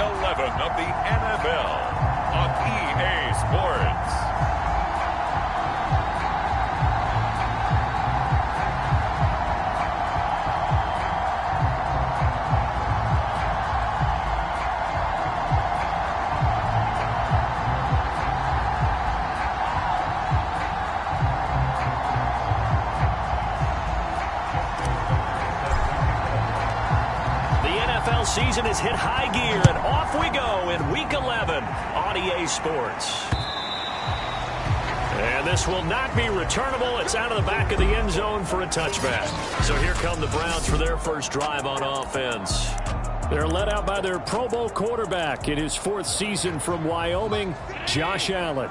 11 of the NFL on EA Sports. Season has hit high gear, and off we go in Week 11 on EA Sports. And this will not be returnable. It's out of the back of the end zone for a touchback. So here come the Browns for their first drive on offense. They're led out by their Pro Bowl quarterback in his fourth season from Wyoming, Josh Allen.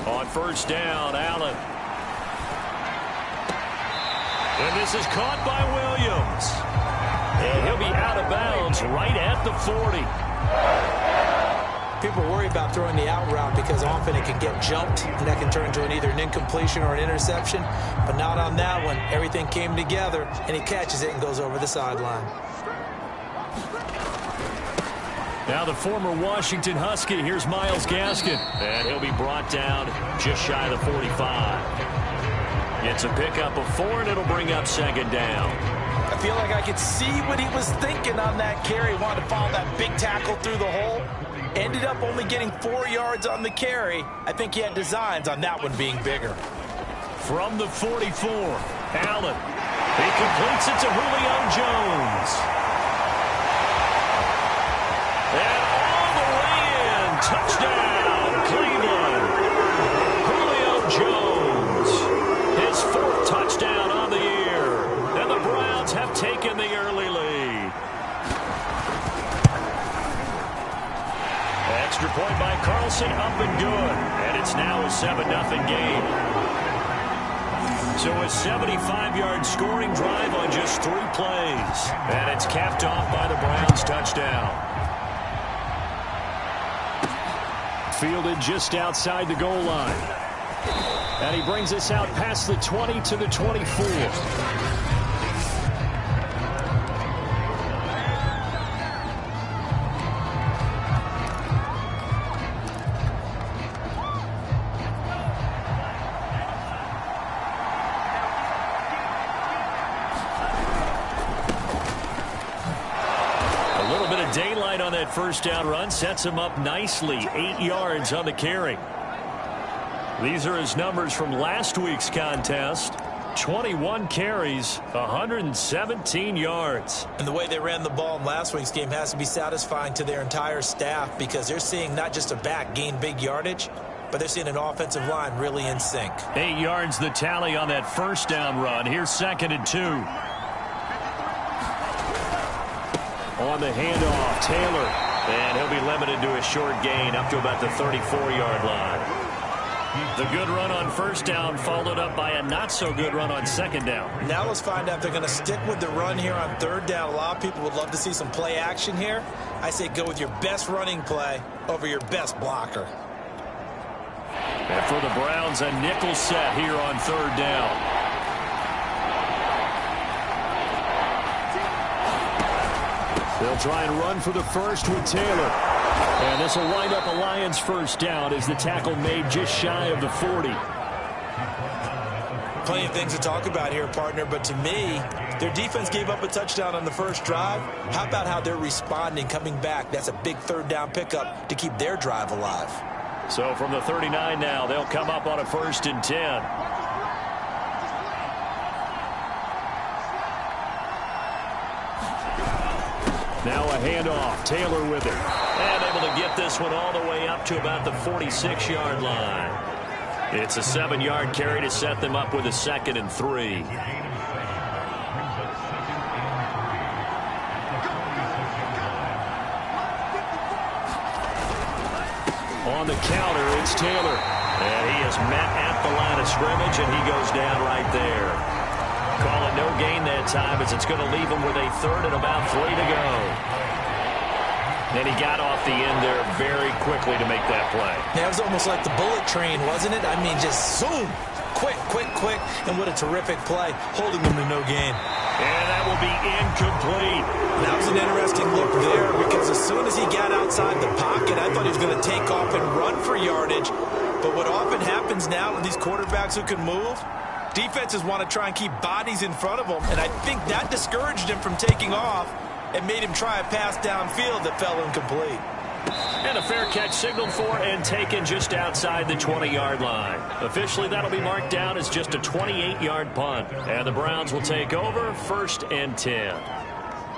On first down, Allen. And this is caught by Williams. And he'll be out of bounds right at the 40. People worry about throwing the out route because often it can get jumped, and that can turn into either an incompletion or an interception. But not on that one. Everything came together, and he catches it and goes over the sideline. Now the former Washington Husky. Here's Myles Gaskin. And he'll be brought down just shy of the 45. It's a pickup of 4, and it'll bring up second down. I feel like I could see what he was thinking on that carry. Wanted to follow that big tackle through the hole. Ended up only getting 4 yards on the carry. I think he had designs on that one being bigger. From the 44, Allen. He completes it to Julio Jones. And all the way in. Touchdown, Cleveland. Julio Jones. His fourth touchdown on the year. And the Browns have taken the early lead. Extra point by Carlson, up and good. And it's now a 7-0 game. So a 75-yard scoring drive on just 3 plays. And it's capped off by the Browns touchdown. Fielded just outside the goal line. And he brings us out past the 20 to the 24. A little bit of daylight on that first down run sets him up nicely. 8 yards on the carry. These are his numbers from last week's contest. 21 carries, 117 yards. And the way they ran the ball in last week's game has to be satisfying to their entire staff because they're seeing not just a back gain big yardage, but they're seeing an offensive line really in sync. 8 yards the tally on that first down run. Here's 2nd and 2. On the handoff, Taylor. And he'll be limited to a short gain up to about the 34-yard line. The good run on first down followed up by a not-so-good run on second down. Now let's find out if they're going to stick with the run here on third down. A lot of people would love to see some play action here. I say go with your best running play over your best blocker. And for the Browns, a nickel set here on third down. They'll try and run for the first with Taylor. And this will wind up a Lions first down as the tackle made just shy of the 40. Plenty of things to talk about here, partner, but to me, their defense gave up a touchdown on the first drive. How about how they're responding, coming back? That's a big third down pickup to keep their drive alive. So from the 39 now, they'll come up on a 1st and 10. Now a handoff. Taylor with it. And able to get this one all the way up to about the 46-yard line. It's a 7-yard carry to set them up with a 2nd and 3. On the counter, it's Taylor. And he is met at the line of scrimmage, and he goes down right there. Call it no gain that time as it's going to leave him with a 3rd and about 3 to go. And he got off the end there very quickly to make that play. Yeah, it was almost like the bullet train, wasn't it? I mean, just zoom, quick, and what a terrific play, holding them to no gain. And that will be incomplete. That was an interesting look there because as soon as he got outside the pocket, I thought he was going to take off and run for yardage. But what often happens now with these quarterbacks who can move, defenses want to try and keep bodies in front of them, and I think that discouraged him from taking off and made him try a pass downfield that fell incomplete. And a fair catch signaled for and taken just outside the 20-yard line. Officially, that'll be marked down as just a 28-yard punt. And the Browns will take over 1st and 10.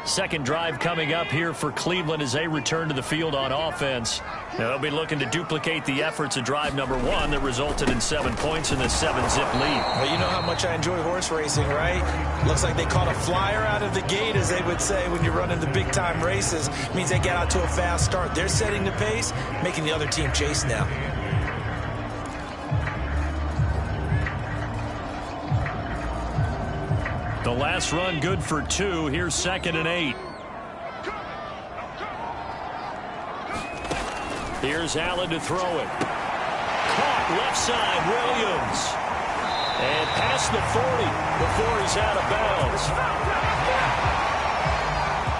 Second drive coming up here for Cleveland as they return to the field on offense. They'll be looking to duplicate the efforts of drive number 1 that resulted in 7 points in the 7-zip lead. Well, you know how much I enjoy horse racing, right? Looks like they caught a flyer out of the gate, as they would say when you're running the big-time races. It means they get out to a fast start. They're setting the pace, making the other team chase now. The last run good for 2. Here's 2nd and 8. Here's Allen to throw it. Caught left side, Williams. And past the 40 before he's out of bounds.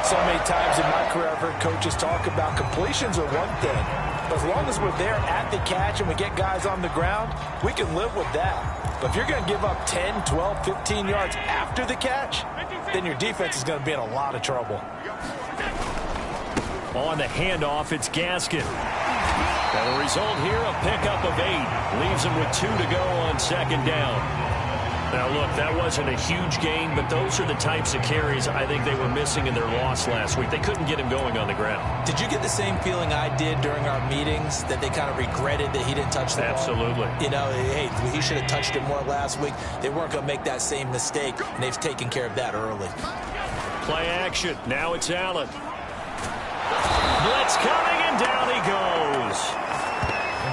So many times in my career I've heard coaches talk about completions are one thing. But as long as we're there at the catch and we get guys on the ground, we can live with that. But if you're going to give up 10, 12, 15 yards after the catch, then your defense is going to be in a lot of trouble. On the handoff, it's Gaskin. And the result here, a pickup of 8. Leaves him with 2 to go on 2nd down. Now, look, that wasn't a huge gain, but those are the types of carries I think they were missing in their loss last week. They couldn't get him going on the ground. Did you get the same feeling I did during our meetings, that they kind of regretted that he didn't touch the ball? Absolutely. You know, hey, he should have touched it more last week. They weren't going to make that same mistake, and they've taken care of that early. Play action. Now it's Allen. Blitz coming, and down he goes.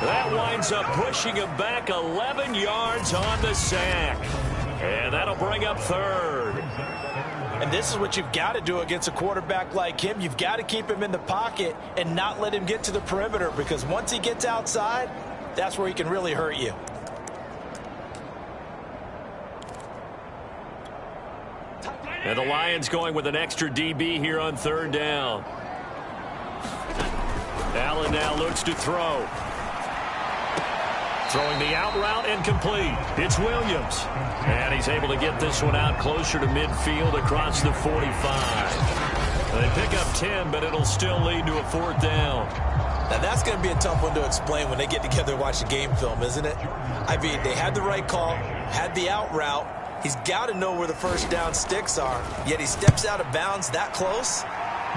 That winds up pushing him back 11 yards on the sack. And that'll bring up 3rd. And this is what you've got to do against a quarterback like him. You've got to keep him in the pocket and not let him get to the perimeter, because once he gets outside, that's where he can really hurt you. And the Lions going with an extra DB here on 3rd down. Allen now looks to throw. Throwing the out route, incomplete. It's Williams. And he's able to get this one out closer to midfield across the 45. They pick up 10, but it'll still lead to a 4th down. Now, that's going to be a tough one to explain when they get together and watch the game film, isn't it? I mean, they had the right call, had the out route. He's got to know where the 1st down sticks are, yet he steps out of bounds that close.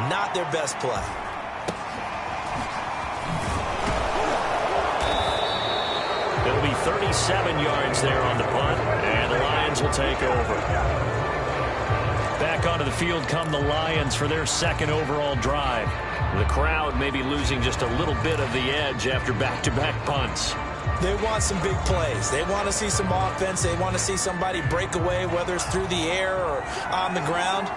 Not their best play. It'll be 37 yards there on the punt, and the Lions will take over. Back onto the field come the Lions for their 2nd overall drive. The crowd may be losing just a little bit of the edge after back-to-back punts. They want some big plays. They want to see some offense. They want to see somebody break away, whether it's through the air or on the ground.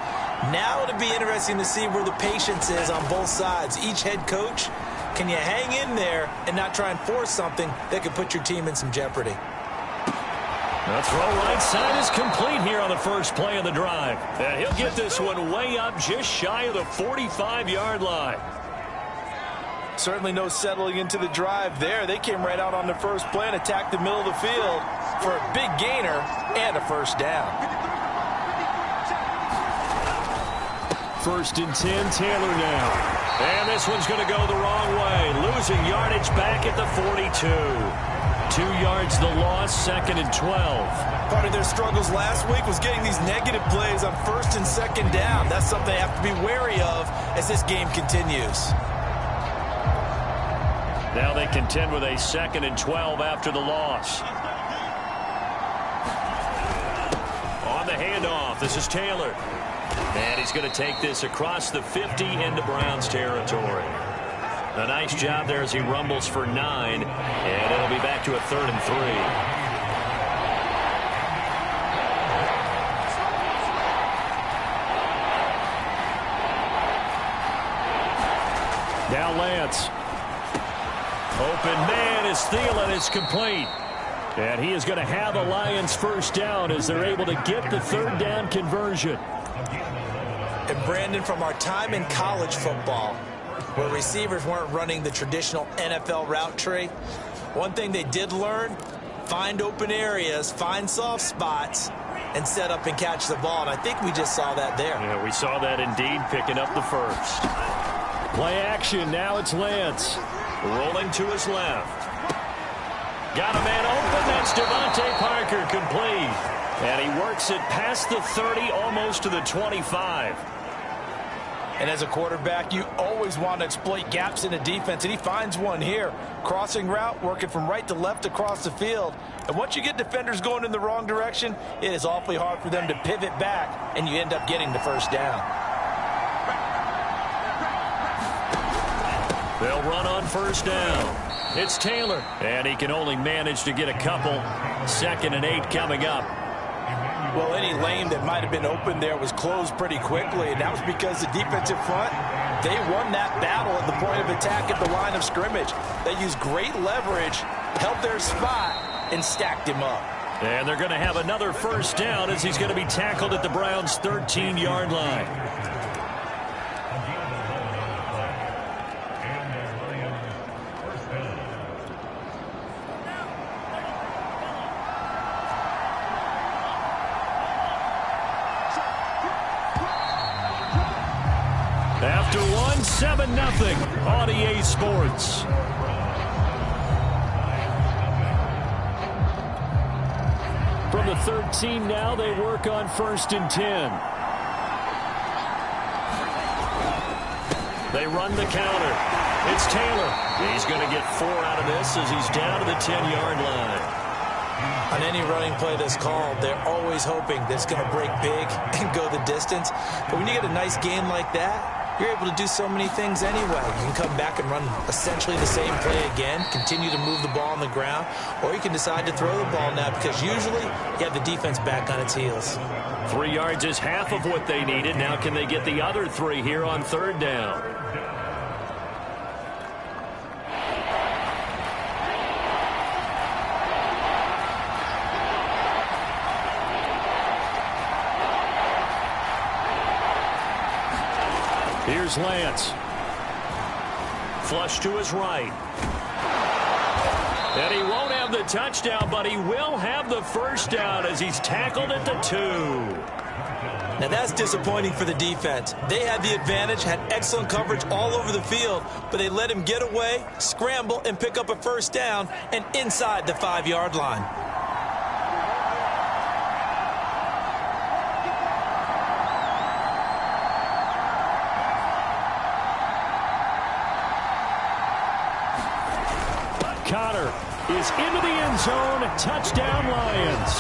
Now it'll be interesting to see where the patience is on both sides. Each head coach, can you hang in there and not try and force something that could put your team in some jeopardy? The throw right side is complete here on the first play of the drive. And he'll get this one way up just shy of the 45-yard line. Certainly no settling into the drive there. They came right out on the first play and attacked the middle of the field for a big gainer and a 1st down. 1st and 10, Taylor now. And this one's going to go the wrong way. Losing yardage back at the 42. 2 yards the loss, 2nd and 12. Part of their struggles last week was getting these negative plays on 1st and 2nd down. That's something they have to be wary of as this game continues. Now they contend with a 2nd and 12 after the loss. On the handoff, this is Taylor. And he's going to take this across the 50 into Browns territory. A nice job there as he rumbles for 9. And it'll be back to a 3rd and 3. Now Lance. Open man is Thielen. It's complete. And he is going to have a Lions first down as they're able to get the third down conversion. And Brandon, from our time in college football, where receivers weren't running the traditional NFL route tree, one thing they did learn, find open areas, find soft spots, and set up and catch the ball. And I think we just saw that there. Yeah, we saw that indeed, picking up the first. Play action, now it's Lance. Rolling to his left. Got a man open, that's Devontae Parker, complete. And he works it past the 30, almost to the 25. And as a quarterback, you always want to exploit gaps in the defense, and he finds one here. Crossing route, working from right to left across the field. And once you get defenders going in the wrong direction, it is awfully hard for them to pivot back, and you end up getting the first down. They'll run on first down. It's Taylor, and he can only manage to get a couple. 2nd and 8 coming up. Well, any lane that might have been open there was closed pretty quickly, and that was because the defensive front, they won that battle at the point of attack at the line of scrimmage. They used great leverage, held their spot, and stacked him up. And they're going to have another first down as he's going to be tackled at the Browns' 13-yard line. After one, 7-0 on EA Sports. From the 13 now, they work on 1st and 10. They run the counter. It's Taylor. He's going to get 4 out of this as he's down to the 10-yard line. On any running play that's called, they're always hoping that it's going to break big and go the distance. But when you get a nice game like that, you're able to do so many things anyway. You can come back and run essentially the same play again, continue to move the ball on the ground, or you can decide to throw the ball now because usually you have the defense back on its heels. 3 yards is half of what they needed. Now can they get the other 3 here on 3rd down? Here's Lance. Flush to his right. And he won't have the touchdown, but he will have the first down as he's tackled at the 2. Now that's disappointing for the defense. They had the advantage, had excellent coverage all over the field, but they let him get away, scramble, and pick up a first down and inside the 5-yard line. Connor is into the end zone. Touchdown, Lions.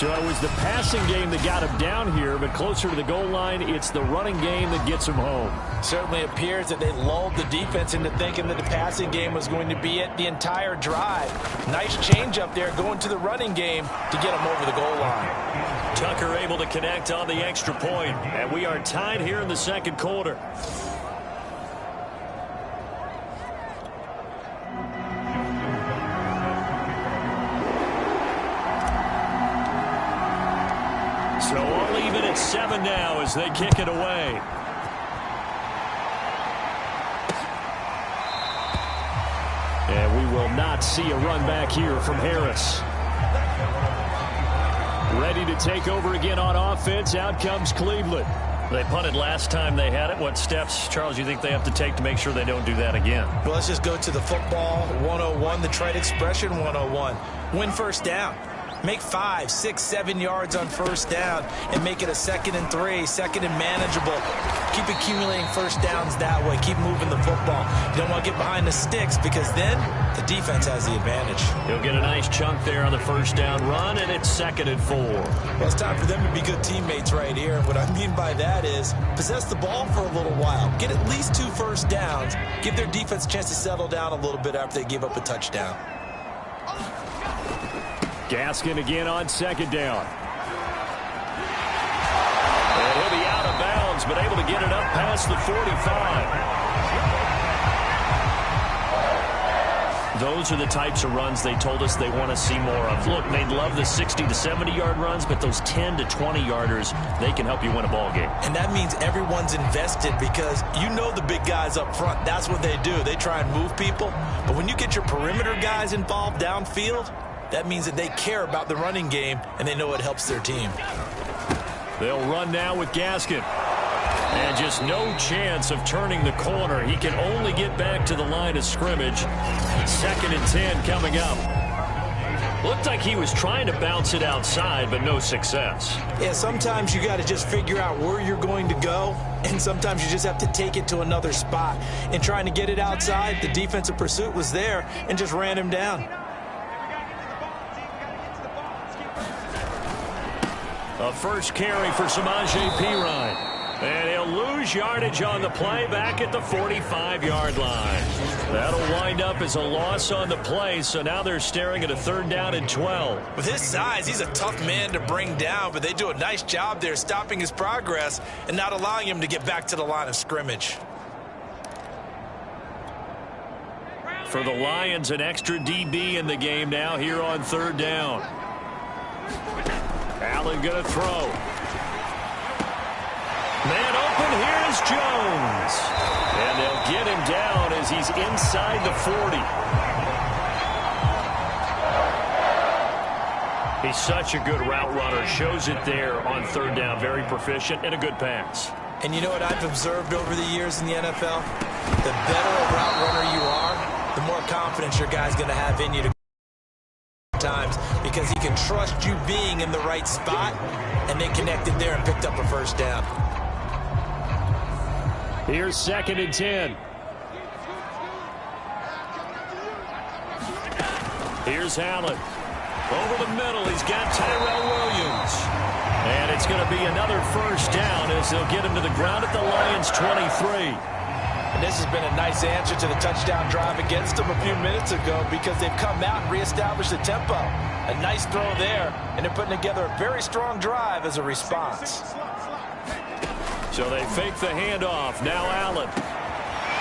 So it was the passing game that got him down here, but closer to the goal line, it's the running game that gets him home. Certainly appears that they lulled the defense into thinking that the passing game was going to be it the entire drive. Nice change up there going to the running game to get him over the goal line. Tucker able to connect on the extra point, and we are tied here in the 2nd quarter. So we'll leave it at 7 now as they kick it away. And we will not see a run back here from Harris. Ready to take over again on offense. Out comes Cleveland. They punted last time they had it. What steps, Charles, you think they have to take to make sure they don't do that again? Well, let's just go to the football 101, the trade expression 101. Win first down. Make 5, 6, 7 yards on first down and make it a 2nd and 3, 2nd and manageable. Keep accumulating first downs that way. Keep moving the football. You don't want to get behind the sticks because then the defense has the advantage. He'll get a nice chunk there on the first down run, and it's 2nd and 4. Well, it's time for them to be good teammates right here. And what I mean by that is possess the ball for a little while. Get at least 2 first downs. Give their defense a chance to settle down a little bit after they give up a touchdown. Gaskin again on 2nd down. And he'll be out of bounds, but able to get it up past the 45. those are the types of runs they told us they want to see more of. Look, they'd love the 60 to 70-yard runs, but those 10 to 20-yarders, they can help you win a ball game. And that means everyone's invested because you know the big guys up front. That's what they do. They try and move people. But when you get your perimeter guys involved downfield, that means that they care about the running game and they know it helps their team. They'll run now with Gaskin. And just no chance of turning the corner. He can only get back to the line of scrimmage. 2nd and 10 coming up. Looked like he was trying to bounce it outside, but no success. Yeah, sometimes you got to just figure out where you're going to go, and sometimes you just have to take it to another spot. And trying to get it outside, the defensive pursuit was there and just ran him down. A first carry for Samaje Perine. And he'll lose yardage on the play back at the 45-yard line. That'll wind up as a loss on the play, so now they're staring at a 3rd down and 12. With his size, he's a tough man to bring down, but they do a nice job there stopping his progress and not allowing him to get back to the line of scrimmage. For the Lions, an extra DB in the game now here on 3rd down. Allen going to throw. Man open, here's Jones. And they'll get him down as he's inside the 40. He's such a good route runner. Shows it there on 3rd down. Very proficient and a good pass. And you know what I've observed over the years in the NFL? The better a route runner you are, the more confidence your guy's going to have in you to times because he can trust you being in the right spot, and they connected there and picked up a 1st down. Here's 2nd and 10. Here's Allen. Over the middle, he's got Tyrell Williams. And it's going to be another 1st down as they'll get him to the ground at the Lions' 23. And this has been a nice answer to the touchdown drive against them a few minutes ago because they've come out and reestablished the tempo. A nice throw there, and they're putting together a very strong drive as a response. So they fake the handoff. Now Allen.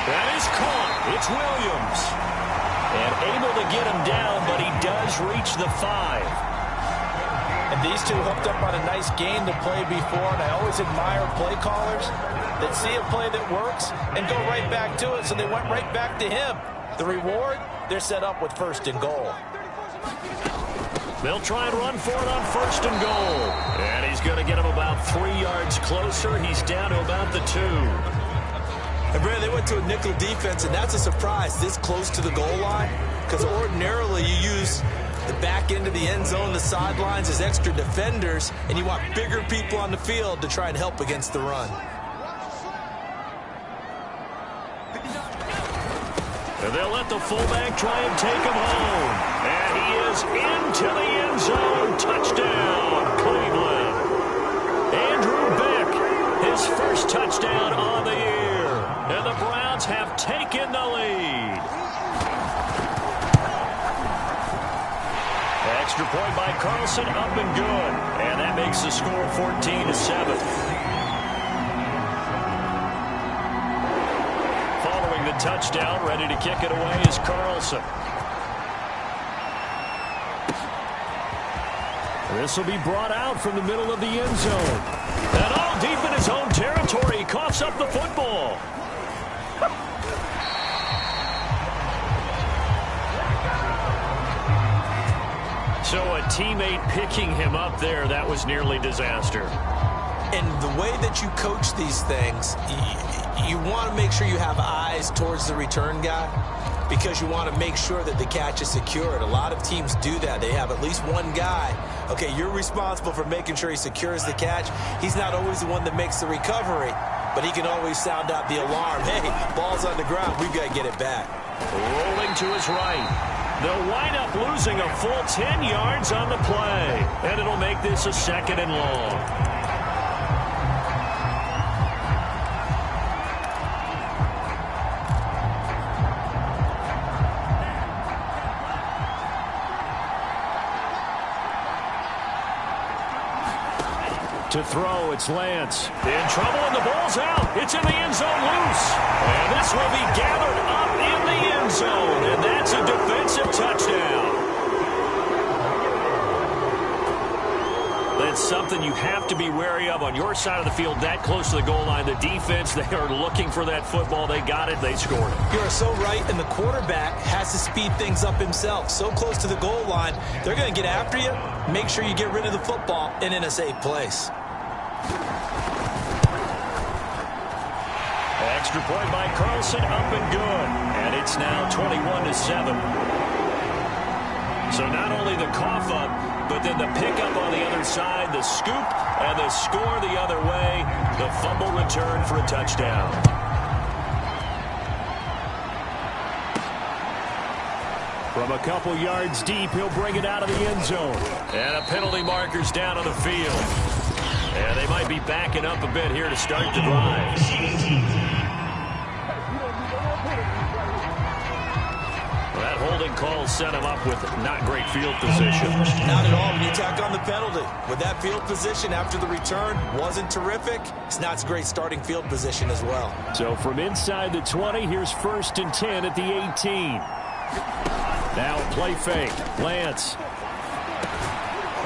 That is caught. It's Williams. And able to get him down, but he does reach the 5. And these two hooked up on a nice game to play before, and I always admire play callers that see a play that works and go right back to it, so they went right back to him. The reward, they're set up with 1st and goal. They'll try and run for it on 1st and goal. And he's going to get him about 3 yards closer. He's down to about the 2. And, Brad, they went to a nickel defense, and that's a surprise this close to the goal line because ordinarily you use the back end of the end zone, the sidelines as extra defenders, and you want bigger people on the field to try and help against the run. And they'll let the fullback try and take him home. And he is into the end zone. Touchdown, Cleveland. Andrew Beck, his 1st touchdown on the year. And the Browns have taken the lead. Extra point by Carlson, up and good. And that makes the score 14-7. Touchdown, ready to kick it away is Carlson. This will be brought out from the middle of the end zone. And all deep in his own territory, he coughs up the football. So a teammate picking him up there, that was nearly disaster. And the way that you coach these things, you want to make sure you have eyes towards the return guy because you want to make sure that the catch is secured. A lot of teams do that. They have at least one guy. Okay, you're responsible for making sure he secures the catch. He's not always the one that makes the recovery, but he can always sound out the alarm. Hey, ball's on the ground. We've got to get it back. Rolling to his right. They'll wind up losing a full 10 yards on the play, and it'll make this a 2nd and long. To throw, it's Lance. In trouble, and the ball's out. It's in the end zone loose. And this will be gathered up in the end zone. And that's a defensive touchdown. That's something you have to be wary of on your side of the field, that close to the goal line. The defense, they are looking for that football. They got it. They scored it. You are so right, and the quarterback has to speed things up himself. So close to the goal line, they're going to get after you. Make sure you get rid of the football and in a safe place. Extra point by Carlson, up and good. And it's now 21-7. So not only the cough up, but then the pickup on the other side, the scoop, and the score the other way. The fumble return for a touchdown. From a couple yards deep, he'll bring it out of the end zone. And a penalty marker's down on the field. And they might be backing up a bit here to start the drive. That holding call set him up with not great field position. Not at all when you tack on the penalty. With that field position after the return wasn't terrific, it's not a great starting field position as well. So from inside the 20, here's 1st and 10 at the 18. Now play fake. Lance.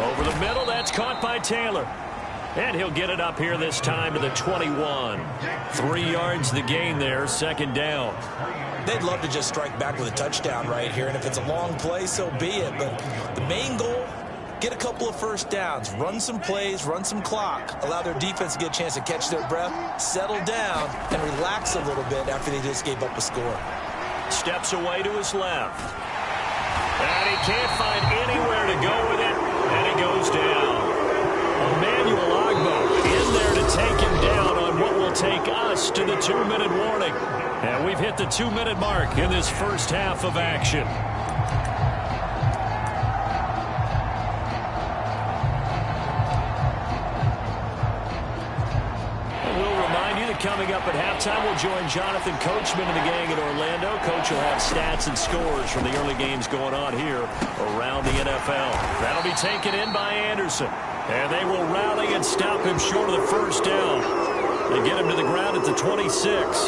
Over the middle, that's caught by Taylor. And he'll get it up here this time to the 21. 3 yards the gain there, 2nd down. They'd love to just strike back with a touchdown right here, and if it's a long play, so be it. But the main goal, get a couple of first downs, run some plays, run some clock, allow their defense to get a chance to catch their breath, settle down, and relax a little bit after they just gave up a score. Steps away to his left. And he can't find anywhere to go with it, and he goes down. Emmanuel Ogbah in there to take him down on what will take us to the 2-minute warning. And we've hit the 2-minute mark in this first half of action. And we'll remind you that coming up at halftime, we'll join Jonathan Coachman and the gang in Orlando. Coach will have stats and scores from the early games going on here around the NFL. That'll be taken in by Anderson. And they will rally and stop him short of the first down. They get him to the ground at the 26.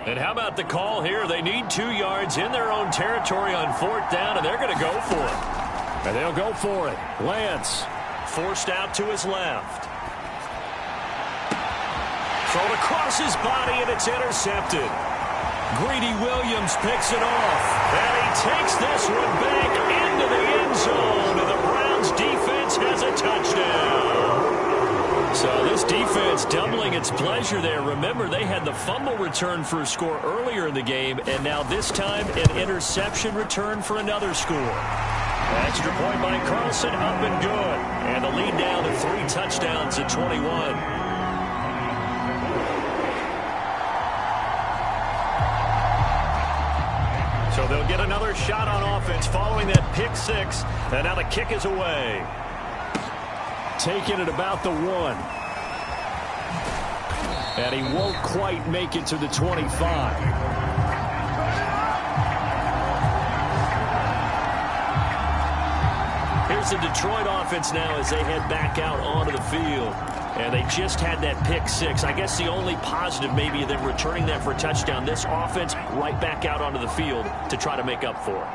And how about the call here? They need 2 yards in their own territory on 4th down, and they're going to go for it. And they'll go for it. Lance forced out to his left. Thrown across his body, and it's intercepted. Greedy Williams picks it off. And he takes this one back into the end zone. And the Browns defense has a touchdown. So this defense doubling its pleasure there. Remember, they had the fumble return for a score earlier in the game, and now this time an interception return for another score. Extra point by Carlson, up and good. And the lead down to 3 touchdowns at 21. So they'll get another shot on offense following that pick 6. And now the kick is away. Taken at about the 1. And he won't quite make it to the 25. Here's the Detroit offense now as they head back out onto the field. And they just had that pick 6. I guess the only positive maybe of them returning that for a touchdown. This offense right back out onto the field to try to make up for it.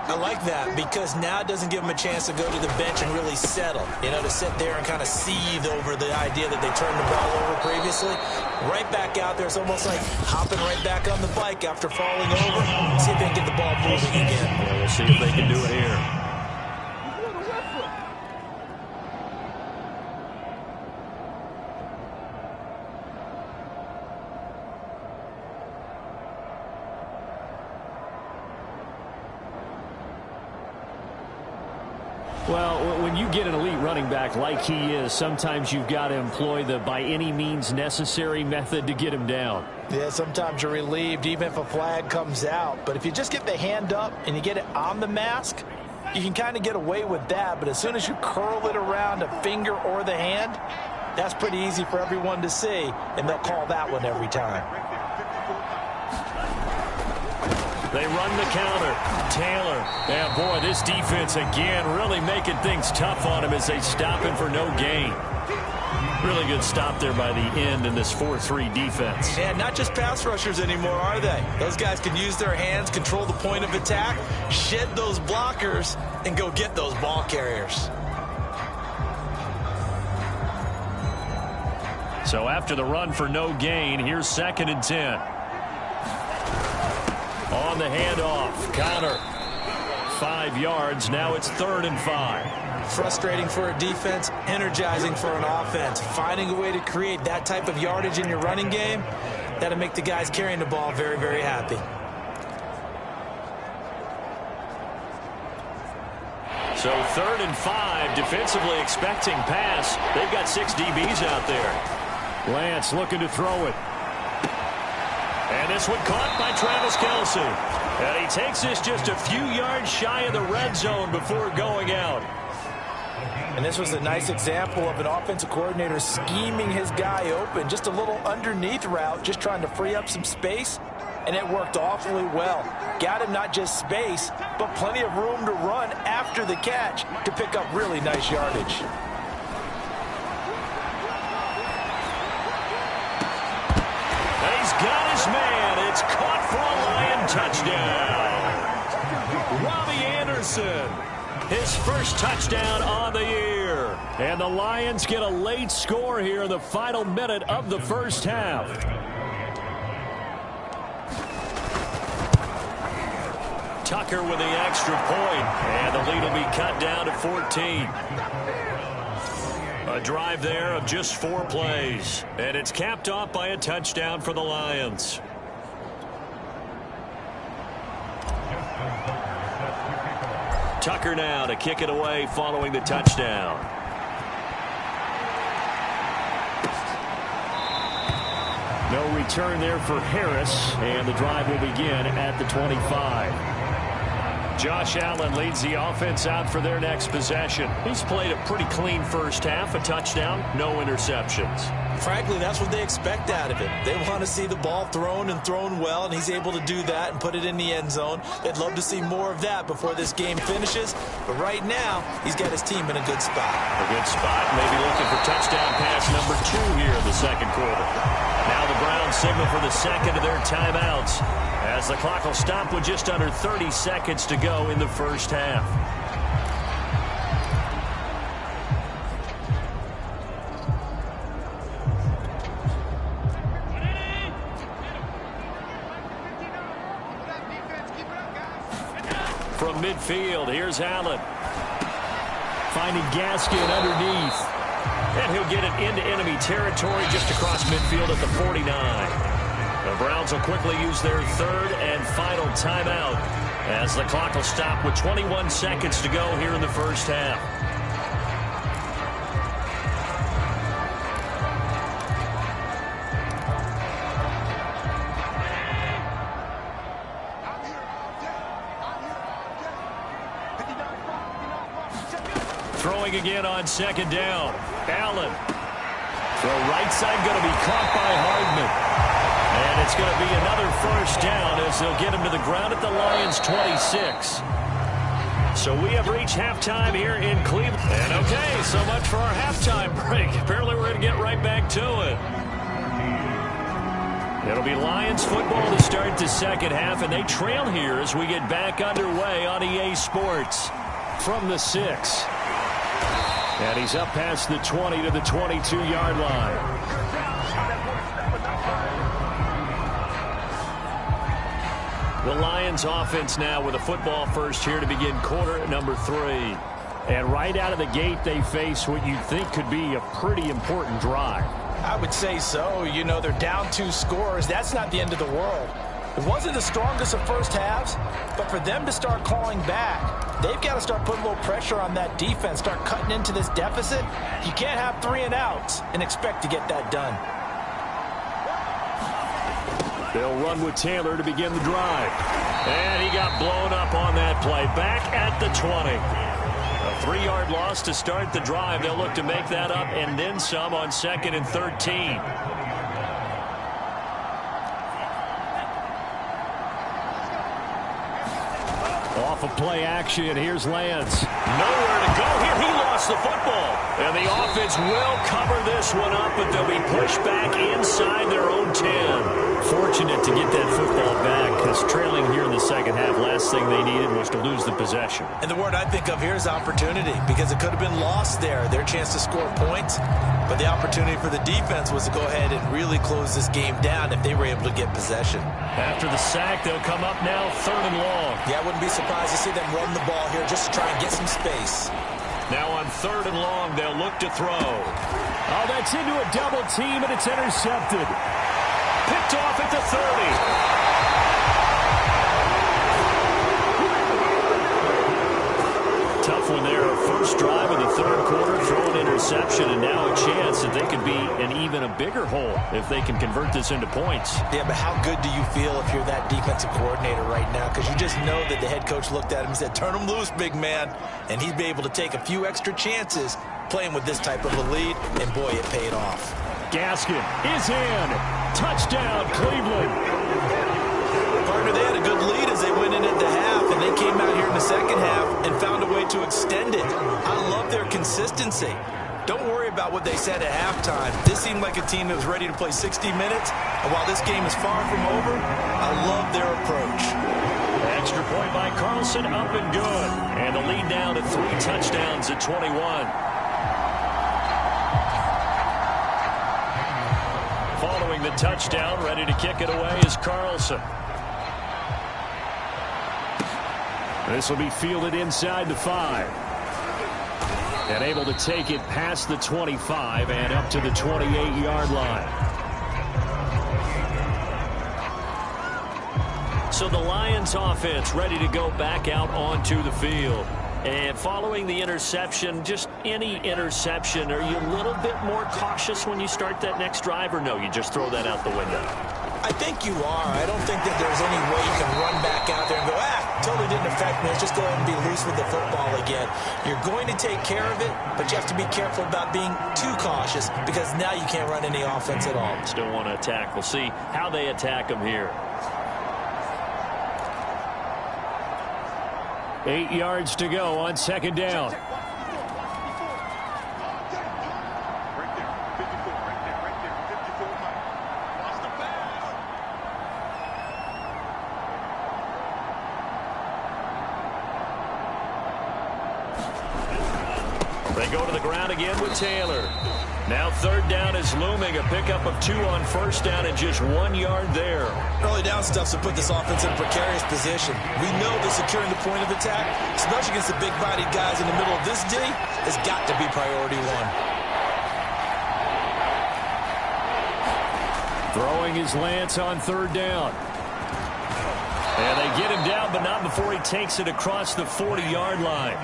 I like that because now it doesn't give them a chance to go to the bench and really settle. You know, to sit there and kind of seethe over the idea that they turned the ball over previously. Right back out there. It's almost like hopping right back on the bike after falling over. See if they can get the ball moving again. Yeah, we'll see if they can do it here. Well, when you get an elite running back like he is, sometimes you've got to employ the by any means necessary method to get him down. Yeah, sometimes you're relieved even if a flag comes out. But if you just get the hand up and you get it on the mask, you can kind of get away with that, but as soon as you curl it around a finger or the hand, that's pretty easy for everyone to see, and they'll call that one every time. They run the counter. Taylor. Yeah, boy, this defense again really making things tough on him as they stop him for no gain. Really good stop there by the end in this 4-3 defense. Yeah, not just pass rushers anymore, are they? Those guys can use their hands, control the point of attack, shed those blockers, and go get those ball carriers. So after the run for no gain, here's 2nd and 10. On the handoff, counter. 5 yards, now it's 3rd and 5. Frustrating for a defense, energizing for an offense. Finding a way to create that type of yardage in your running game, that'll make the guys carrying the ball very, very happy. So 3rd and 5, defensively expecting pass. They've got 6 DBs out there. Lance looking to throw it. And this one caught by Travis Kelce. And he takes this just a few yards shy of the red zone before going out. And this was a nice example of an offensive coordinator scheming his guy open. Just a little underneath route, just trying to free up some space, and it worked awfully well. Got him not just space, but plenty of room to run after the catch to pick up really nice yardage. And he's got his man. It's caught for a Lion touchdown. Robbie Anderson. His first touchdown on the year. And the Lions get a late score here in the final minute of the first half. Tucker with the extra point. And the lead will be cut down to 14. A drive there of just 4 plays. And it's capped off by a touchdown for the Lions. Tucker now to kick it away following the touchdown. No return there for Harris, and the drive will begin at the 25. Josh Allen leads the offense out for their next possession. He's played a pretty clean first half, a touchdown, no interceptions. Frankly, that's what they expect out of him. They want to see the ball thrown and thrown well, and he's able to do that and put it in the end zone. They'd love to see more of that before this game finishes, but right now, he's got his team in a good spot. A good spot, maybe looking for touchdown pass number 2 here in the second quarter. Now the Browns signal for the second of their timeouts, as the clock will stop with just under 30 seconds to go in the first half. From midfield, here's Allen. Finding Gaskin underneath. And he'll get it into enemy territory just across midfield at the 49. The Browns will quickly use their third and final timeout as the clock will stop with 21 seconds to go here in the first half. Throwing again on second down. Allen. Throw right side going to be caught by Hardman. And it's going to be another first down as they'll get him to the ground at the Lions' 26. So we have reached halftime here in Cleveland. And okay, so much for our halftime break. Apparently we're going to get right back to it. It'll be Lions football to start the second half, and they trail here as we get back underway on EA Sports from the 6. And he's up past the 20 to the 22-yard line. The Lions offense now with a football first here to begin quarter number 3. And right out of the gate, they face what you'd think could be a pretty important drive. I would say so. You know, they're down 2 scores. That's not the end of the world. It wasn't the strongest of first halves, but for them to start clawing back, they've got to start putting a little pressure on that defense, start cutting into this deficit. You can't have 3 and outs and expect to get that done. They'll run with Taylor to begin the drive. And he got blown up on that play. Back at the 20. A 3-yard loss to start the drive. They'll look to make that up and then some on 2nd and 13. Off of play action, here's Lance. Nowhere to go here. He lost the football. And the offense will cover this one up, but they'll be pushed back inside their own 10. Fortunate to get that football back, because trailing here in the second half, last thing they needed was to lose the possession. And the word I think of here is opportunity, because it could have been lost there, their chance to score points. But the opportunity for the defense was to go ahead and really close this game down if they were able to get possession. After the sack, they'll come up now 3rd and long. Yeah, I wouldn't be surprised to see them run the ball here just to try and get some space. Now on 3rd and long, they'll look to throw. Oh, that's into a double team, and it's intercepted. Picked off at the 30. Tough one there. First drive of the 3rd quarter, throw an interception, and now a chance that they could be in even a bigger hole if they can convert this into points. Yeah, but how good do you feel if you're that defensive coordinator right now? Because you just know that the head coach looked at him and said, turn him loose, big man. And he'd be able to take a few extra chances playing with this type of a lead, and boy, it paid off. Gaskin is in. Touchdown, Cleveland. Partner, they had a good lead as they went in at the half, and they came out here in the second half and found a way to extend it. I love their consistency. Don't worry about what they said at halftime. This seemed like a team that was ready to play 60 minutes, and while this game is far from over, I love their approach. Extra point by Carlson, up and good. And the lead down to 3 touchdowns at 21. Following the touchdown, ready to kick it away is Carlson. This will be fielded inside the 5. And able to take it past the 25 and up to the 28-yard line. So the Lions offense ready to go back out onto the field. And following the interception, just any interception, are you a little bit more cautious when you start that next drive, or no, you just throw that out the window? I think you are. I don't think that there's any way you can run back out there and go, totally didn't affect me. Let's just go ahead and be loose with the football again. You're going to take care of it, but you have to be careful about being too cautious, because now you can't run any offense at all. Still want to attack. We'll see how they attack them here. 8 yards to go on 2nd down. They go to the ground again with Taylor. Now 3rd down is looming. A pickup of 2 on 1st down and just 1 yard there. Early down stuff to put this offense in a precarious position. We know that securing the point of attack, especially against the big-bodied guys in the middle of this D, has got to be priority 1. Throwing is Lance on 3rd down. And they get him down, but not before he takes it across the 40-yard line.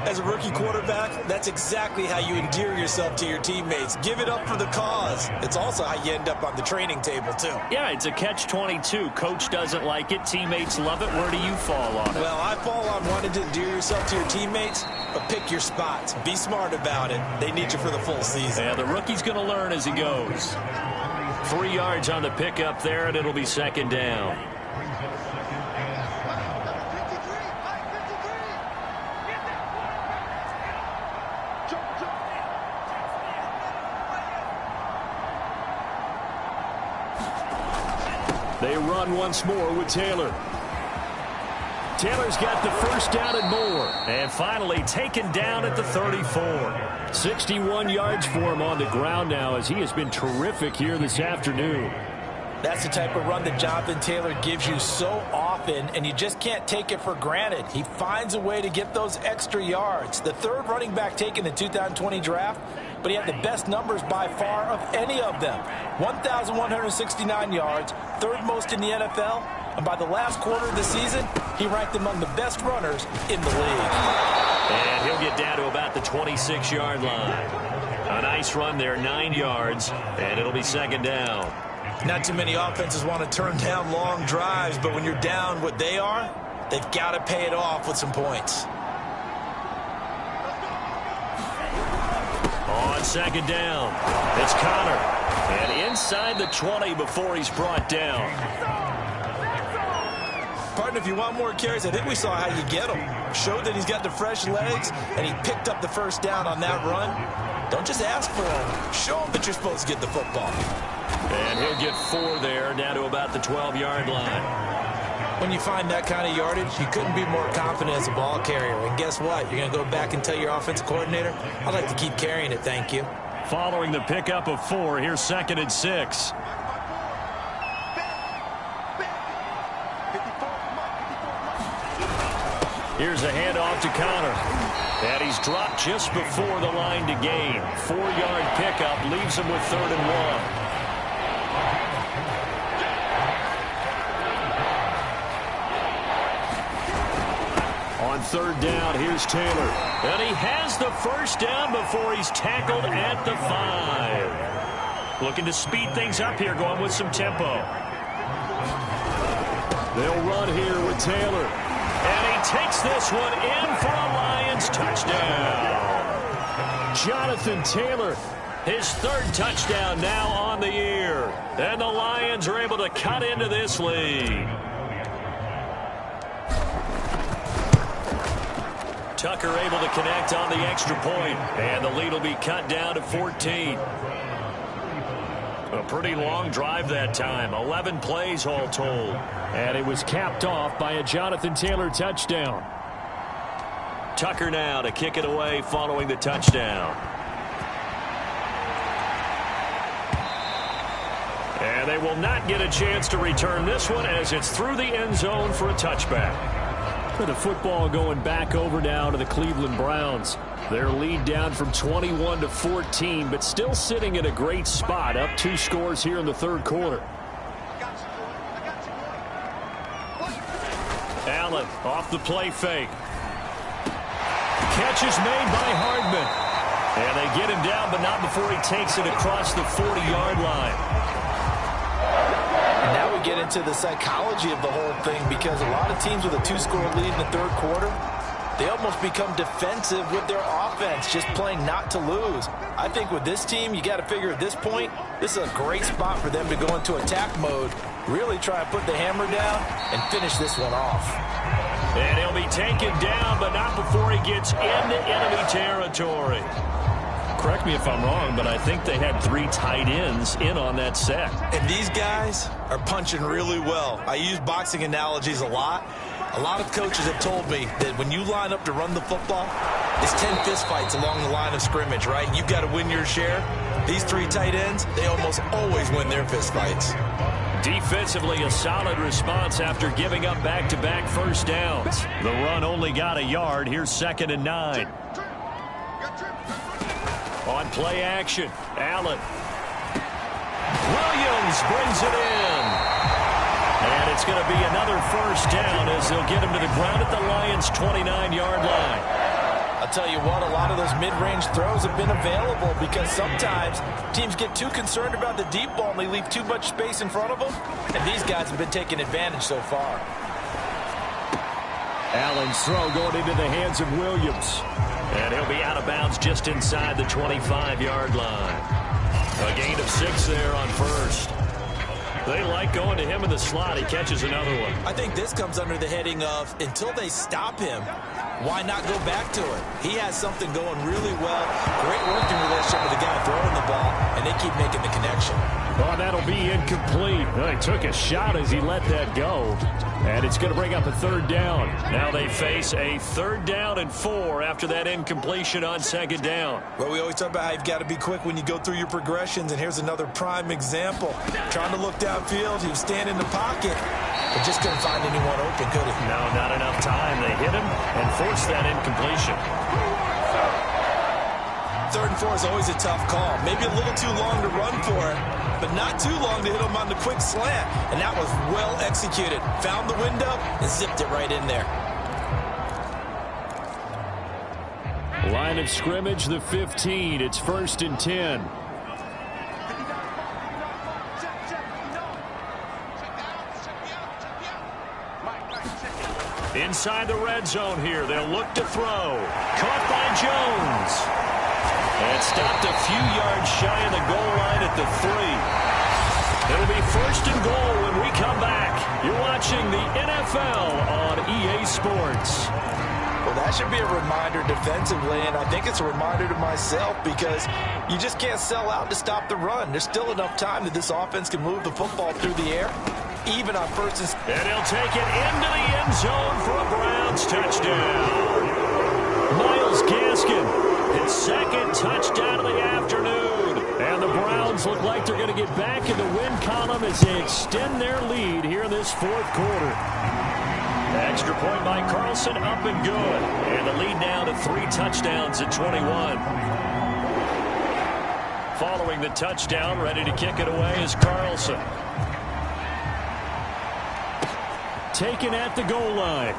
As a rookie quarterback, that's exactly how you endear yourself to your teammates. Give it up for the cause. It's also how you end up on the training table, too. Yeah, it's a catch-22. Coach doesn't like it. Teammates love it. Where do you fall on it? Well, I fall on wanting to endear yourself to your teammates, but pick your spots. Be smart about it. They need you for the full season. Yeah, the rookie's going to learn as he goes. 3 yards on the pickup there, and it'll be 2nd down. They run once more with Taylor. Taylor's got the 1st down and more. And finally taken down at the 34. 61 yards for him on the ground now, as he has been terrific here this afternoon. That's the type of run that Jonathan Taylor gives you so often, and you just can't take it for granted. He finds a way to get those extra yards. The 3rd running back taken in the 2020 draft, but he had the best numbers by far of any of them. 1,169 yards, 3rd most in the NFL, and by the last quarter of the season, he ranked among the best runners in the league. And he'll get down to about the 26-yard line. A nice run there, 9 yards, and it'll be 2nd down. Not too many offenses want to turn down long drives, but when you're down what they are, they've got to pay it off with some points. On second down, it's Connor. And inside the 20 before he's brought down. Partner, if you want more carries, I think we saw how you get them. Showed that he's got the fresh legs, and he picked up the first down on that run. Don't just ask for him. Show him that you're supposed to get the football. And he'll get 4 there, down to about the 12-yard line. When you find that kind of yardage, you couldn't be more confident as a ball carrier. And guess what? You're going to go back and tell your offensive coordinator, I'd like to keep carrying it, thank you. Following the pickup of 4, here's 2nd and 6. Here's a handoff to Connor. And he's dropped just before the line to gain. 4-yard pickup leaves him with 3rd and 1. On 3rd down, here's Taylor. And he has the first down before he's tackled at the 5. Looking to speed things up here, going with some tempo. They'll run here with Taylor. And he takes this one in for a Lions touchdown. Jonathan Taylor. His 3rd touchdown now on the year. And the Lions are able to cut into this lead. Tucker able to connect on the extra point. And the lead will be cut down to 14. A pretty long drive that time. 11 plays all told. And it was capped off by a Jonathan Taylor touchdown. Tucker now to kick it away following the touchdown. And they will not get a chance to return this one as it's through the end zone for a touchback. For the football going back over now to the Cleveland Browns. Their lead down from 21 to 14, but still sitting in a great spot, up 2 scores here in the 3rd quarter. Allen off the play fake. Catch is made by Hardman. And they get him down, but not before he takes it across the 40-yard line. And now we get into the psychology of the whole thing, because a lot of teams with a 2-score lead in the 3rd quarter, they almost become defensive with their offense, just playing not to lose. I think with this team, you got to figure at this point, this is a great spot for them to go into attack mode, really try to put the hammer down and finish this one off. And he'll be taken down, but not before he gets into enemy territory. Correct me if I'm wrong, but I think they had 3 tight ends in on that set. And these guys are punching really well. I use boxing analogies a lot. A lot of coaches have told me that when you line up to run the football, it's 10 fistfights along the line of scrimmage, right? You've got to win your share. These 3 tight ends, they almost always win their fistfights. Defensively, a solid response after giving up back-to-back first downs. The run only got a yard. Here's 2nd and 9. On play action, Allen. Williams brings it in. And it's going to be another first down as they'll get him to the ground at the Lions' 29-yard line. I'll tell you what, a lot of those mid-range throws have been available because sometimes teams get too concerned about the deep ball and they leave too much space in front of them. And these guys have been taking advantage so far. Allen's throw going into the hands of Williams. And he'll be out of bounds just inside the 25-yard line. A gain of 6 there on first. They like going to him in the slot. He catches another one. I think this comes under the heading of until they stop him, why not go back to it? He has something going really well. Great working relationship with the guy throwing the ball, and they keep making the connection. Oh, that'll be incomplete. Well, he took a shot as he let that go. And it's going to bring up a 3rd down. Now they face a 3rd down and 4 after that incompletion on 2nd down. Well, we always talk about how you've got to be quick when you go through your progressions, and here's another prime example. Trying to look downfield, he was standing in the pocket, but just couldn't find anyone open, could he? No, not enough time. They hit him and forced that incompletion. 3rd and 4 is always a tough call. Maybe a little too long to run for it, but not too long to hit him on the quick slant. And that was well executed. Found the window and zipped it right in there. Line of scrimmage, the 15. It's 1st and 10. Inside the red zone here. They'll look to throw. Caught by Jones. And stopped a few yards shy of the goal line at the 3. It'll be first and goal when we come back. You're watching the NFL on EA Sports. Well, that should be a reminder defensively, and I think it's a reminder to myself because you just can't sell out to stop the run. There's still enough time that this offense can move the football through the air, even on first and... And he'll take it into the end zone for a Browns touchdown. Myles Gaskin, his second touchdown of the afternoon. And the Browns look like they're going to get back in the win column as they extend their lead here in this fourth quarter. Extra point by Carlson, up and good. And the lead now to 3 touchdowns at 21. Following the touchdown, ready to kick it away is Carlson. Taken at the goal line.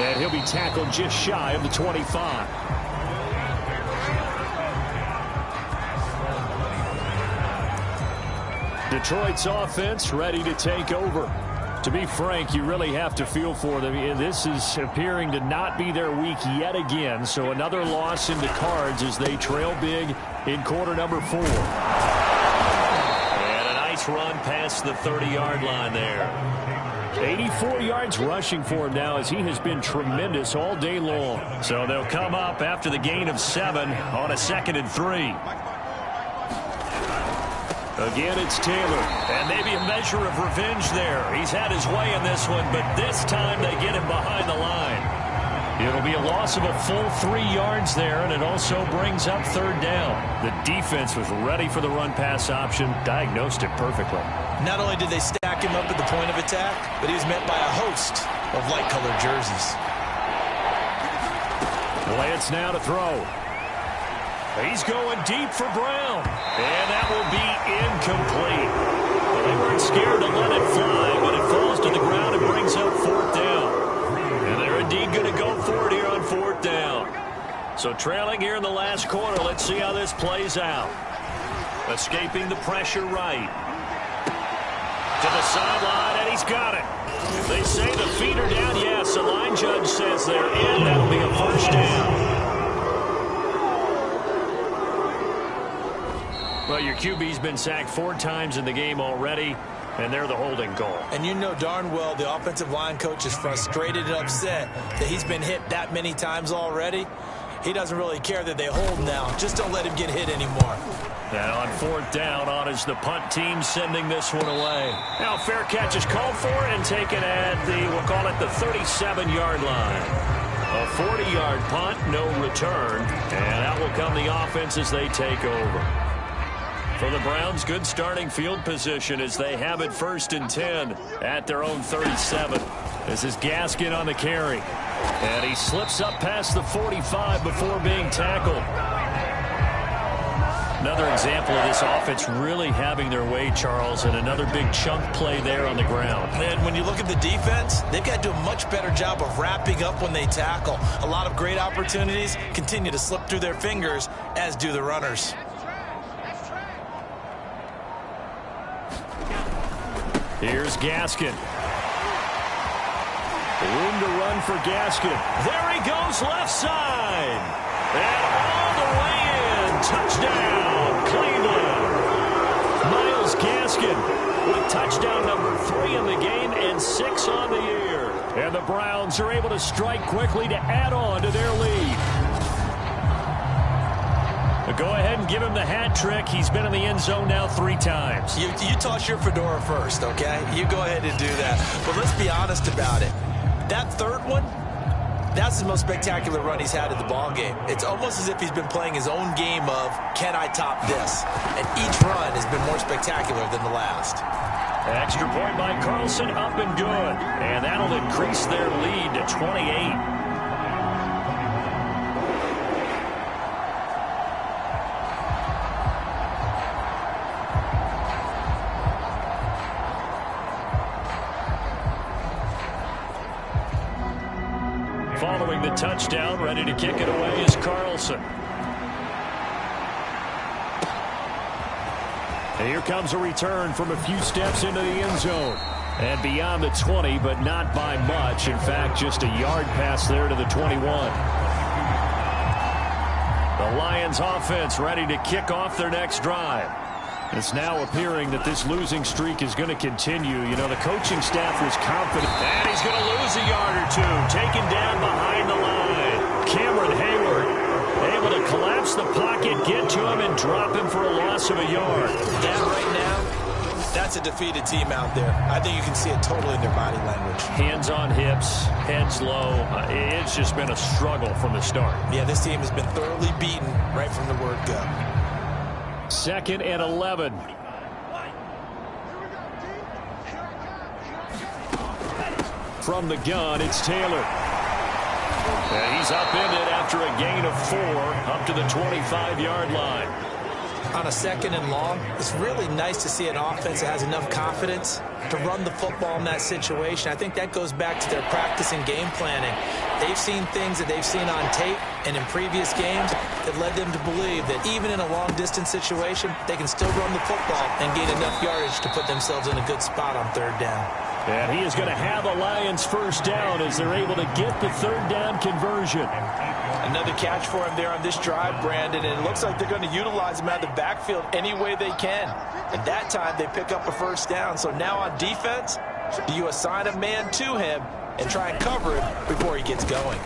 And he'll be tackled just shy of the 25. Detroit's offense ready to take over. To be frank, you really have to feel for them. This is appearing to not be their week yet again. So another loss in the cards as they trail big in quarter number 4. And a nice run past the 30-yard line there. 84 yards rushing for him now as he has been tremendous all day long. So they'll come up after the gain of 7 on a 2nd and 3. Again, it's Taylor, and maybe a measure of revenge there. He's had his way in this one, but this time they get him behind the line. It'll be a loss of a full 3 yards there, and it also brings up 3rd down. The defense was ready for the run-pass option, diagnosed it perfectly. Not only did they stack him up at the point of attack, but he was met by a host of light-colored jerseys. Lance now to throw. He's going deep for Brown. And that will be incomplete. Well, they weren't scared to let it fly, but it falls to the ground and brings up 4th down. And they're indeed going to go for it here on 4th down. So trailing here in the last quarter, let's see how this plays out. Escaping the pressure right. To the sideline, and he's got it. They say the feet are down. Yes, the line judge says they're in. That'll be a 1st down. Well, your QB's been sacked 4 times in the game already, and they're the holding call. And you know darn well the offensive line coach is frustrated and upset that he's been hit that many times already. He doesn't really care that they hold now. Just don't let him get hit anymore. Now on 4th down, on is the punt team sending this one away. Now fair catch is called for and taken at the, we'll call it the 37-yard line. A 40-yard punt, no return, and out will come the offense as they take over. For the Browns, good starting field position as they have it 1st and 10 at their own 37. This is Gaskin on the carry. And he slips up past the 45 before being tackled. Another example of this offense really having their way, Charles, and another big chunk play there on the ground. And when you look at the defense, they've got to do a much better job of wrapping up when they tackle. A lot of great opportunities continue to slip through their fingers, as do the runners. Here's Gaskin. Room to run for Gaskin. There he goes left side. And all the way in. Touchdown, Cleveland. Myles Gaskin with touchdown number 3 in the game and 6 on the year. And the Browns are able to strike quickly to add on to their lead. Go ahead and give him the hat trick. He's been in the end zone now 3 times. You toss your fedora first, okay? You go ahead and do that. But let's be honest about it. That 3rd one, that's the most spectacular run he's had in the ballgame. It's almost as if he's been playing his own game of, can I top this? And each run has been more spectacular than the last. Extra point by Carlson, up and good. And that'll increase their lead to 28. Following the touchdown, ready to kick it away is Carlson. And here comes a return from a few steps into the end zone. And beyond the 20, but not by much. In fact, just a yard pass there to the 21. The Lions offense ready to kick off their next drive. It's now appearing that this losing streak is going to continue. You know, the coaching staff was confident. And he's going to lose a yard or two. Taken down behind the line. Cameron Hayward able to collapse the pocket, get to him, and drop him for a loss of a yard. That right now, that's a defeated team out there. I think you can see it totally in their body language. Hands on hips, heads low. It's just been a struggle from the start. Yeah, this team has been thoroughly beaten right from the word go. 2nd and 11. From the gun, it's Taylor. And he's upended after a gain of 4 up to the 25-yard line. On a 2nd and long, it's really nice to see an offense that has enough confidence to run the football in that situation. I think that goes back to their practice and game planning. They've seen things that they've seen on tape and in previous games that led them to believe that even in a long-distance situation, they can still run the football and gain enough yardage to put themselves in a good spot on 3rd down. And he is going to have a Lions first down as they're able to get the 3rd down conversion. Another catch for him there on this drive, Brandon, and it looks like they're going to utilize him out of the backfield any way they can. At that time, they pick up a first down. So now on defense, do you assign a man to him and try and cover him before he gets going?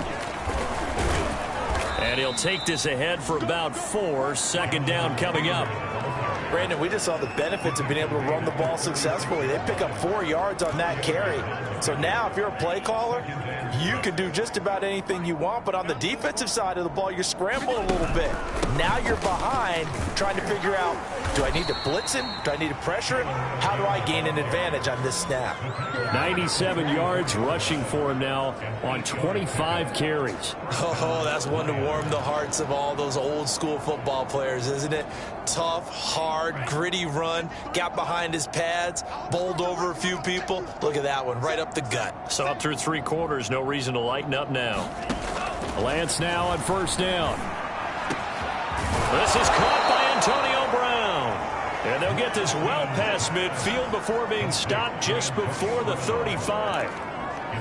And he'll take this ahead for about 4. 2nd down coming up. Brandon, we just saw the benefits of being able to run the ball successfully. They pick up 4 yards on that carry. So now if you're a play caller, you can do just about anything you want. But on the defensive side of the ball, you're scrambling a little bit. Now you're behind trying to figure out, do I need to blitz him? Do I need to pressure him? How do I gain an advantage on this snap? 97 yards rushing for him now on 25 carries. Oh, that's one to warm the hearts of all those old school football players, isn't it? Tough, hard, gritty run, got behind his pads, bowled over a few people. Look at that one, right up the gut. So up through 3 quarters, no reason to lighten up now. Lance now on 1st down. This is caught by Antonio Brown. And they'll get this well past midfield before being stopped just before the 35.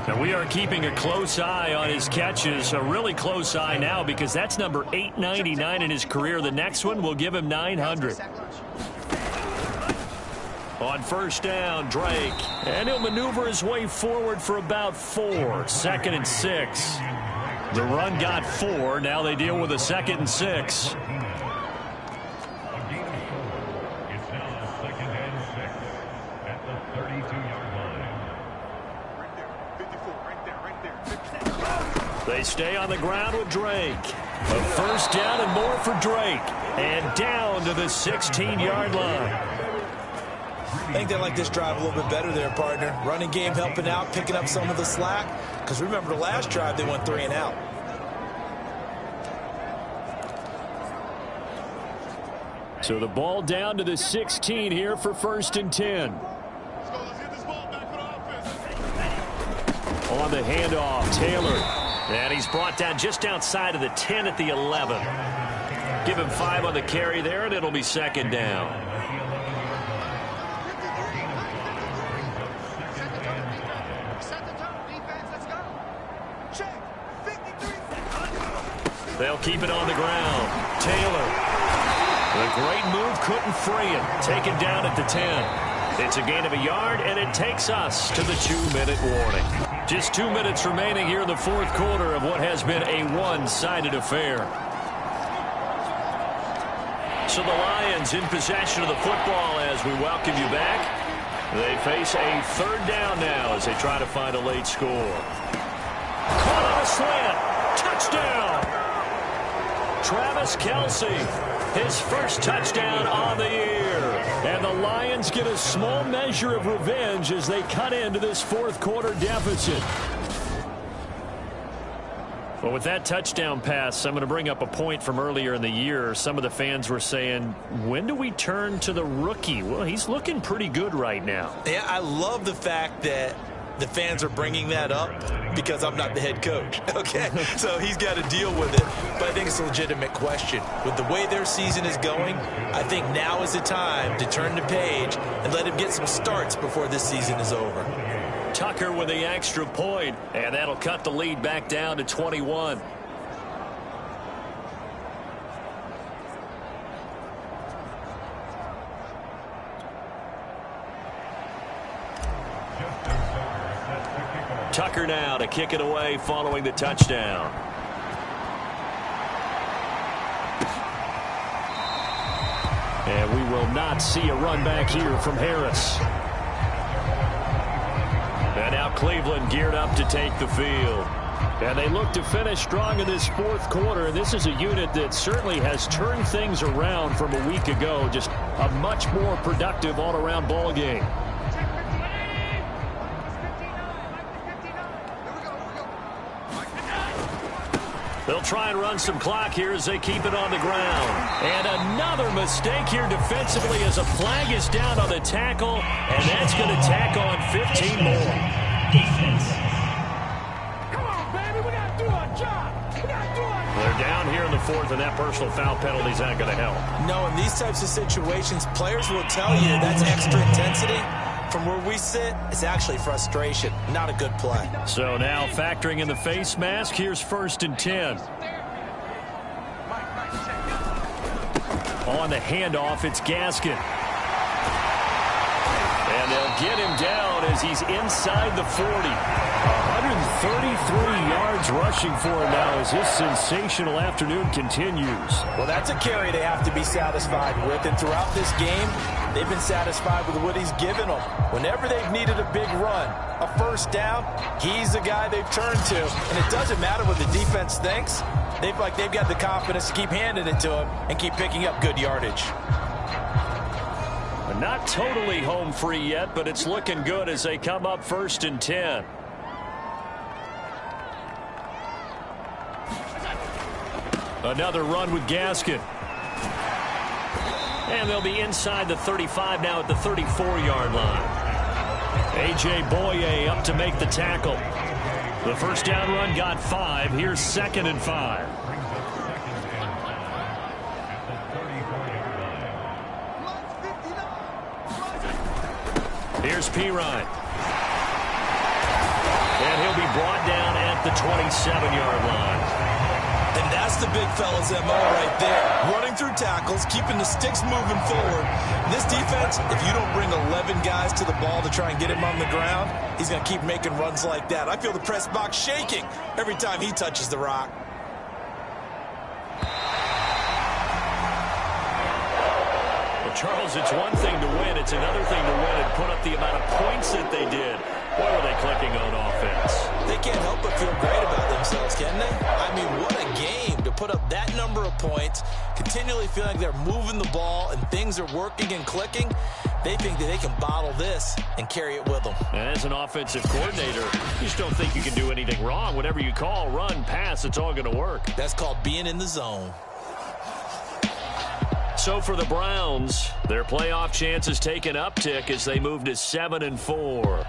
And we are keeping a close eye on his catches, a really close eye now because that's number 899 in his career. The next one will give him 900. On 1st down, Drake. And he'll maneuver his way forward for about 4. 2nd and 6. The run got 4. Now they deal with a 2nd and 6. They stay on the ground with Drake. A 1st down and more for Drake. And down to the 16-yard line. I think they like this drive a little bit better there, partner. Running game helping out, picking up some of the slack. Because remember the last drive, they went 3 and out. So the ball down to the 16 here for 1st and 10. On the handoff, Taylor. And he's brought down just outside of the 10 at the 11. Give him 5 on the carry there, and it'll be 2nd down. They'll keep it on the ground. Taylor. The great move couldn't free him. Taken down at the 10. It's a gain of a yard, and it takes us to the 2-minute warning. Just 2 minutes remaining here in the 4th quarter of what has been a one-sided affair. So the Lions in possession of the football as we welcome you back. They face a 3rd down now as they try to find a late score. Caught on a slant. Touchdown. Travis Kelce, his first touchdown on the year. And the Lions get a small measure of revenge as they cut into this 4th quarter deficit. Well, with that touchdown pass, I'm going to bring up a point from earlier in the year. Some of the fans were saying, when do we turn to the rookie? Well, he's looking pretty good right now. Yeah, I love the fact that the fans are bringing that up because I'm not the head coach, okay? So he's got to deal with it. But I think it's a legitimate question. With the way their season is going, I think now is the time to turn the page and let him get some starts before this season is over. Tucker with the extra point, and that'll cut the lead back down to 21. Tucker now to kick it away following the touchdown. And we will not see a run back here from Harris. And now Cleveland geared up to take the field. And they look to finish strong in this fourth quarter. This is a unit that certainly has turned things around from a week ago. Just a much more productive all-around ball game. They'll try and run some clock here as they keep it on the ground. And another mistake here defensively as a flag is down on the tackle, and that's going to tack on 15 more. Defense. Come on, baby, we got to do our job. We got to do our job. They're down here in the fourth, and that personal foul penalty is not going to help. No, in these types of situations, players will tell you that's extra intensity. From where we sit, it's actually frustration. Not a good play. So now factoring in the face mask, here's 1st and 10. On the handoff, it's Gaskin. And they'll get him down as he's inside the 40. 133 yards rushing for him now as his sensational afternoon continues. Well, that's a carry they have to be satisfied with. And throughout this game, they've been satisfied with what he's given them. Whenever they've needed a big run, a first down, he's the guy they've turned to. And it doesn't matter what the defense thinks. They've got the confidence to keep handing it to him and keep picking up good yardage. Not totally home free yet, but it's looking good as they come up 1st and 10. Another run with Gaskin. And they'll be inside the 35 now at the 34-yard line. A.J. Boye up to make the tackle. The first down run got 5. Here's 2nd and 5. Here's Pirine. And he'll be brought down at the 27-yard line. And that's the big fella's MO right there. Running through tackles, keeping the sticks moving forward. This defense, if you don't bring 11 guys to the ball to try and get him on the ground, he's going to keep making runs like that. I feel the press box shaking every time he touches the rock. Well, Charles, it's one thing to win. It's another thing to win and put up the amount of points that they did. Boy, were they clicking on offense. They can't help but feel great about themselves, can they? I mean, what a game to put up that number of points, continually feeling like they're moving the ball and things are working and clicking. They think that they can bottle this and carry it with them. And as an offensive coordinator, you just don't think you can do anything wrong. Whatever you call, run, pass, it's all going to work. That's called being in the zone. So for the Browns, their playoff chances take an uptick as they move to 7-4.